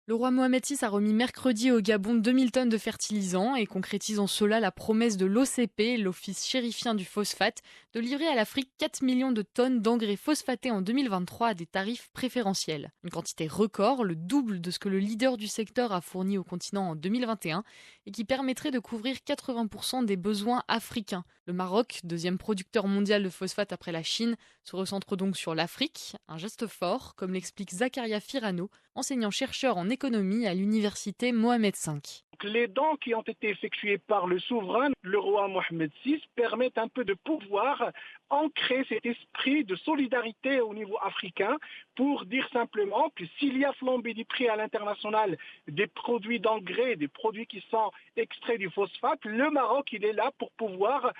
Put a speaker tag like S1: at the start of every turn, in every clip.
S1: Le roi Mohamed VI a remis mercredi au Gabon 2000 tonnes de fertilisants et concrétise en cela la promesse de l'OCP, l'Office chérifien du phosphate, de livrer à l'Afrique 4 millions de tonnes d'engrais phosphatés en 2023 à des tarifs préférentiels. Une quantité record, le double de ce que le leader du secteur a fourni au continent en 2021 et qui permettrait de couvrir 80% des besoins africains. Le Maroc, deuxième producteur mondial de phosphate après la Chine, se recentre donc sur l'Afrique, un geste fort, comme l'explique Zakaria Firano, enseignant-chercheur en économie à l'université Mohamed V.
S2: Les dons qui ont été effectués par le souverain, le roi Mohamed VI, permettent un peu de pouvoir ancrer cet esprit de solidarité au niveau africain pour dire simplement que s'il y a flambée des prix à l'international des produits d'engrais, des produits qui sont extraits du phosphate, le Maroc il est là pour pouvoir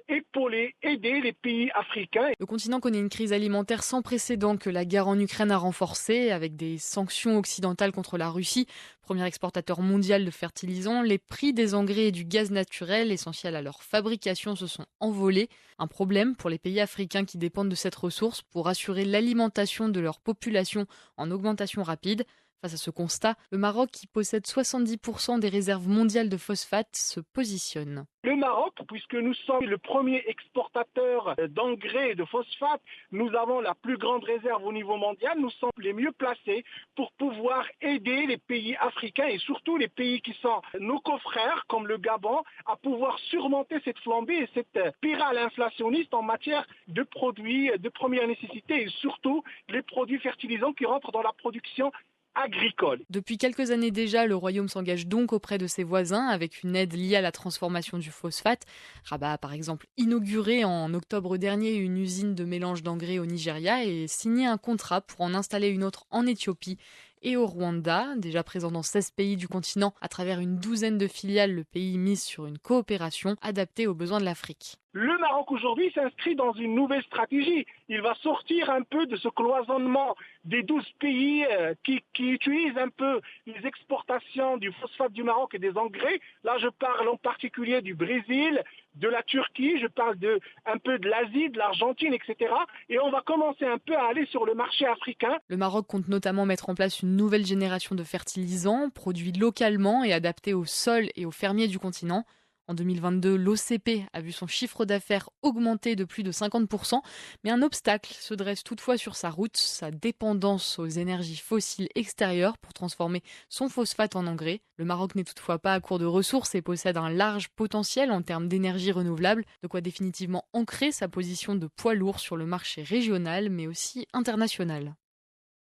S2: épauler, aider les pays africains.
S1: Le continent connaît une crise alimentaire sans précédent que la guerre en Ukraine a renforcée avec des sanctions occidentales contre la Russie, premier exportateur mondial de fertilisants. Les prix des engrais et du gaz naturel essentiels à leur fabrication se sont envolés. Un problème pour les pays africains qui dépendent de cette ressource pour assurer l'alimentation de leur population en augmentation rapide. Face à ce constat, le Maroc, qui possède 70% des réserves mondiales de phosphate, se positionne.
S2: Le Maroc, puisque nous sommes le premier exportateur d'engrais et de phosphate, nous avons la plus grande réserve au niveau mondial, nous sommes les mieux placés pour pouvoir aider les pays africains et surtout les pays qui sont nos confrères, comme le Gabon, à pouvoir surmonter cette flambée et cette spirale inflationniste en matière de produits de première nécessité et surtout les produits fertilisants qui rentrent dans la production agricole.
S1: Depuis quelques années déjà, le royaume s'engage donc auprès de ses voisins avec une aide liée à la transformation du phosphate. Rabat a par exemple inauguré en octobre dernier une usine de mélange d'engrais au Nigeria et signé un contrat pour en installer une autre en Éthiopie et au Rwanda, déjà présent dans 16 pays du continent. À travers une douzaine de filiales, le pays mise sur une coopération adaptée aux besoins de l'Afrique.
S2: Le Maroc aujourd'hui s'inscrit dans une nouvelle stratégie. Il va sortir un peu de ce cloisonnement des 12 pays qui utilisent un peu les exportations du phosphate du Maroc et des engrais. Là, je parle en particulier du Brésil, de la Turquie, je parle un peu de l'Asie, de l'Argentine, etc. Et on va commencer un peu à aller sur le marché africain.
S1: Le Maroc compte notamment mettre en place une nouvelle génération de fertilisants, produits localement et adaptés aux sols et aux fermiers du continent. En 2022, l'OCP a vu son chiffre d'affaires augmenter de plus de 50%, mais un obstacle se dresse toutefois sur sa route, sa dépendance aux énergies fossiles extérieures pour transformer son phosphate en engrais. Le Maroc n'est toutefois pas à court de ressources et possède un large potentiel en termes d'énergie renouvelable, de quoi définitivement ancrer sa position de poids lourd sur le marché régional mais aussi international.